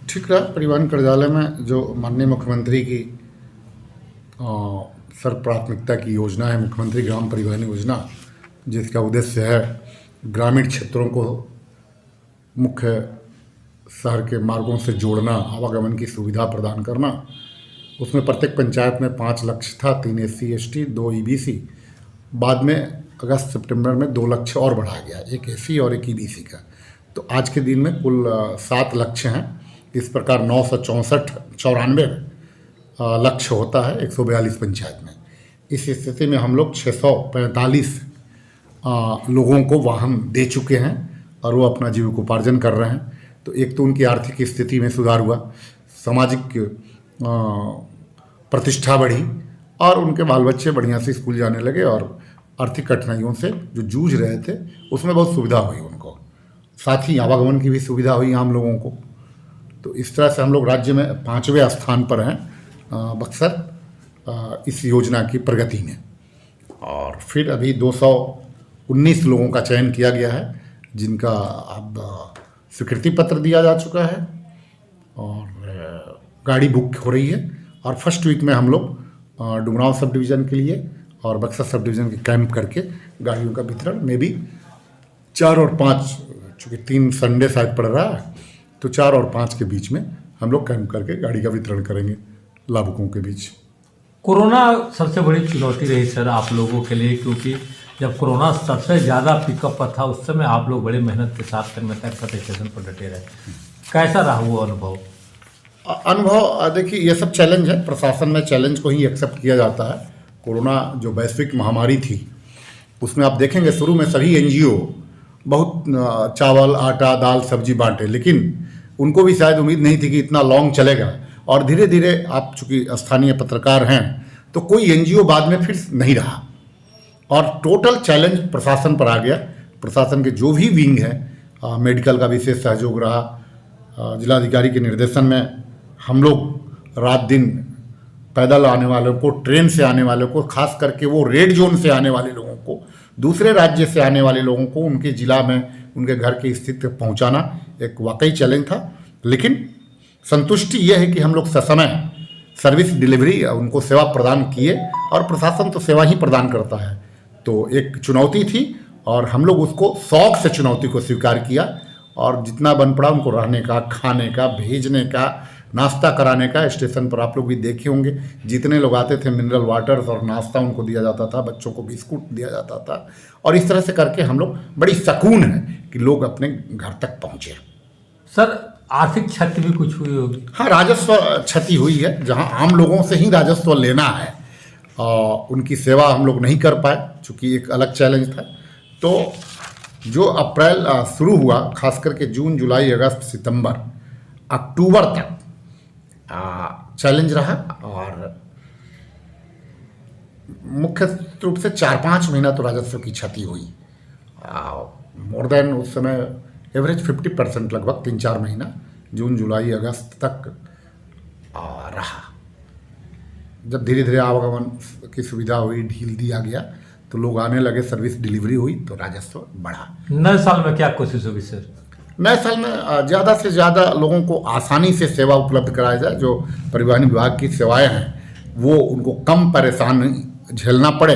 ठीक रहा। परिवहन कार्यालय में जो माननीय मुख्यमंत्री की सर्व प्राथमिकता की योजना है, मुख्यमंत्री ग्राम परिवहन योजना, जिसका उद्देश्य है ग्रामीण क्षेत्रों को मुख्य शहर के मार्गों से जोड़ना, आवागमन की सुविधा प्रदान करना। उसमें प्रत्येक पंचायत में 5 लक्ष्य था, 3 SC ST 2 EBC। बाद में अगस्त सितंबर में 2 लक्ष्य और बढ़ाया गया, 1 SC और 1 EBC का। तो आज के दिन में कुल 7 लक्ष्य हैं। इस प्रकार 994 लक्ष्य होता है 142 पंचायत में। इस स्थिति में हम लोग 645 लोगों को वाहन दे चुके हैं और वो अपना जीविकोपार्जन कर रहे हैं। तो एक तो उनकी आर्थिक स्थिति में सुधार हुआ, सामाजिक प्रतिष्ठा बढ़ी और उनके बाल बच्चे बढ़िया से स्कूल जाने लगे और आर्थिक कठिनाइयों से जो जूझ रहे थे उसमें बहुत सुविधा हुई उनको। साथ ही आवागमन की भी सुविधा हुई आम लोगों को। तो इस तरह से हम लोग राज्य में 5वें स्थान पर हैं बक्सर इस योजना की प्रगति में। और फिर अभी 219 लोगों का चयन किया गया है, जिनका अब स्वीकृति पत्र दिया जा चुका है और गाड़ी बुक हो रही है। और फर्स्ट वीक में हम लोग डुमरांव सब डिवीज़न के लिए और बक्सर सब डिवीज़न के कैंप करके गाड़ियों का वितरण में भी 4 और 5, चूँकि 3 संडे शायद पड़ रहा है, तो 4 और 5 के बीच में हम लोग कैंप करके गाड़ी का वितरण करेंगे लाभुकों के बीच। कोरोना सबसे बड़ी चुनौती रही सर आप लोगों के लिए, क्योंकि जब कोरोना सबसे ज़्यादा पिकअप पर था उस समय आप लोग बड़ी मेहनत के साथ स्टेशन पर डटे रहे। कैसा रहा वो अनुभव? देखिए, ये सब चैलेंज है, प्रशासन में चैलेंज को ही एक्सेप्ट किया जाता है। कोरोना जो वैश्विक महामारी थी उसमें आप देखेंगे शुरू में सभी NGO बहुत चावल, आटा, दाल, सब्जी बांटे, लेकिन उनको भी शायद उम्मीद नहीं थी कि इतना लॉन्ग चलेगा। और धीरे धीरे आप चूँकि स्थानीय पत्रकार हैं तो कोई NGO बाद में फिर नहीं रहा और टोटल चैलेंज प्रशासन पर आ गया। प्रशासन के जो भी विंग है, मेडिकल का विशेष सहयोग रहा। जिलाधिकारी के निर्देशन में हम लोग रात दिन पैदल आने वालों को, ट्रेन से आने वालों को, खास करके वो रेड जोन से आने वाले लोगों को, दूसरे राज्य से आने वाले लोगों को उनके ज़िला में उनके घर की स्थिति तक पहुंचाना एक वाकई चैलेंज था। लेकिन संतुष्टि यह है कि हम लोग ससमय सर्विस डिलीवरी, उनको सेवा प्रदान किए और प्रशासन तो सेवा ही प्रदान करता है। तो एक चुनौती थी और हम लोग उसको शौक से चुनौती को स्वीकार किया और जितना बन पड़ा उनको रहने का, खाने का, भेजने का, नाश्ता कराने का। स्टेशन पर आप लोग भी देखे होंगे, जितने लोग आते थे मिनरल वाटर्स और नाश्ता उनको दिया जाता था, बच्चों को बिस्कुट दिया जाता था। और इस तरह से करके हम लोग बड़ी सकून है कि लोग अपने घर तक पहुँचे। सर आर्थिक क्षति भी कुछ हुई होगी? हाँ, राजस्व क्षति हुई है। जहाँ आम लोगों से ही राजस्व लेना है उनकी सेवा हम लोग नहीं कर पाए, चूँकि एक अलग चैलेंज था। तो जो अप्रैल शुरू हुआ, खास करके जून, जुलाई, अगस्त, सितंबर, अक्टूबर तक चैलेंज रहा और मुख्य रूप से 4-5 महीना तो राजस्व की क्षति हुई। मोर देन उस समय एवरेज 50% लगभग 3-4 महीना जून, जुलाई, अगस्त तक रहा। जब धीरे धीरे आवागमन की सुविधा हुई, ढील दिया गया, तो लोग आने लगे, सर्विस डिलीवरी हुई, तो राजस्व बढ़ा। नए साल में क्या कोशिश होगी सर? नए साल में ज़्यादा से ज़्यादा लोगों को आसानी से सेवा उपलब्ध कराया जाए। जो परिवहन विभाग की सेवाएं हैं वो उनको कम परेशानी झेलना पड़े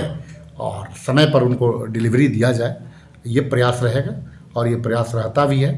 और समय पर उनको डिलीवरी दिया जाए, ये प्रयास रहेगा और ये प्रयास रहता भी है।